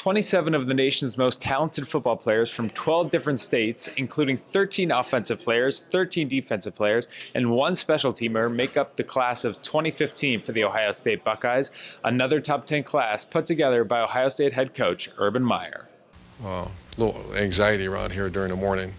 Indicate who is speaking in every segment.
Speaker 1: 27 of the nation's most talented football players from 12 different states, including 13 offensive players, 13 defensive players, and one special teamer, make up the class of 2015 for the Ohio State Buckeyes, another top 10 class put together by Ohio State head coach Urban Meyer.
Speaker 2: A little anxiety around here during the morning,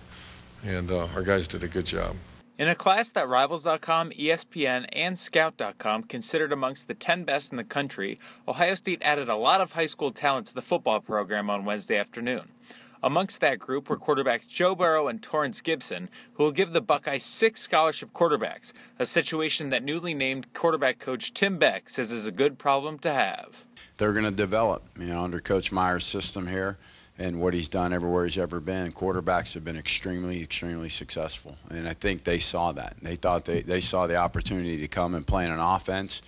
Speaker 2: and our guys did a good job.
Speaker 1: In a class that Rivals.com, ESPN, and Scout.com considered amongst the 10 best in the country, Ohio State added a lot of high school talent to the football program on Wednesday afternoon. Amongst that group were quarterbacks Joe Burrow and Torrance Gibson, who will give the Buckeyes 6 scholarship quarterbacks, a situation that newly named quarterback coach Tim Beck says is a good problem to have.
Speaker 3: They're going to develop, under Coach Meyer's system here. And what he's done everywhere he's ever been, quarterbacks have been extremely successful. And I think they saw that. They thought they saw the opportunity to come and play in an offense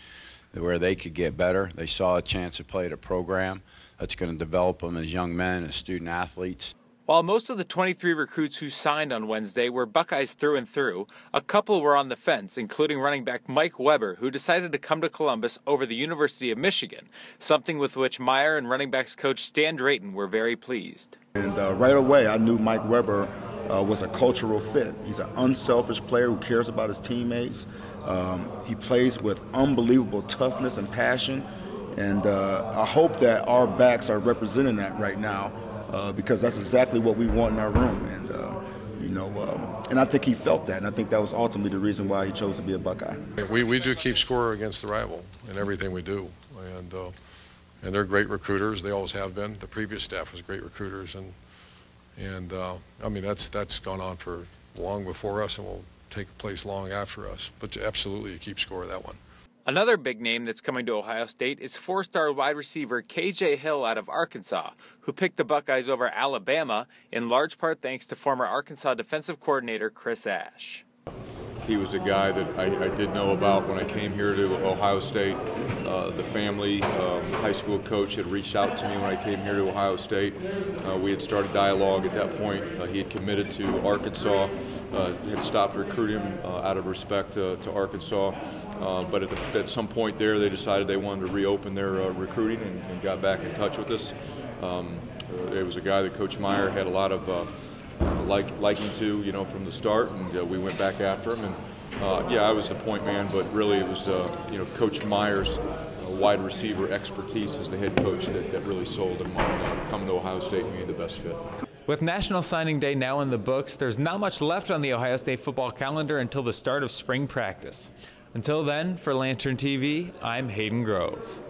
Speaker 3: where they could get better. They saw a chance to play at a program that's going to develop them as young men, as student athletes.
Speaker 1: While most of the 23 recruits who signed on Wednesday were Buckeyes through and through, a couple were on the fence, including running back Mike Weber, who decided to come to Columbus over the University of Michigan, something with which Meyer and running backs coach Stan Drayton were very pleased.
Speaker 4: And right away, I knew Mike Weber was a cultural fit. He's an unselfish player who cares about his teammates. He plays with unbelievable toughness and passion, and I hope that our backs are representing that right now. Because that's exactly what we want in our room, and I think he felt that, and I think that was ultimately the reason why he chose to be a Buckeye.
Speaker 2: We do keep score against the rival in everything we do, and they're great recruiters. They always have been. The previous staff was great recruiters, and I mean that's gone on for long before us, and will take place long after us. But absolutely, you keep score of that one.
Speaker 1: Another big name that's coming to Ohio State is four-star wide receiver KJ Hill out of Arkansas, who picked the Buckeyes over Alabama, in large part thanks to former Arkansas defensive coordinator Chris Ash.
Speaker 5: He was a guy that I did know about when I came here to Ohio State. The family, high school coach had reached out to me when I came here to Ohio State. We had started dialogue at that point. He had committed to Arkansas. He had stopped recruiting him out of respect to Arkansas. But at some point there, they decided they wanted to reopen their recruiting and got back in touch with us. It was a guy that Coach Meyer had a lot of liking to, from the start, and we went back after him. And yeah, I was the point man, but really it was, Coach Meyer's wide receiver expertise as the head coach that really sold him on coming to Ohio State and being the best fit.
Speaker 1: With National Signing Day now in the books, there's not much left on the Ohio State football calendar until the start of spring practice. Until then, for Lantern TV, I'm Hayden Grove.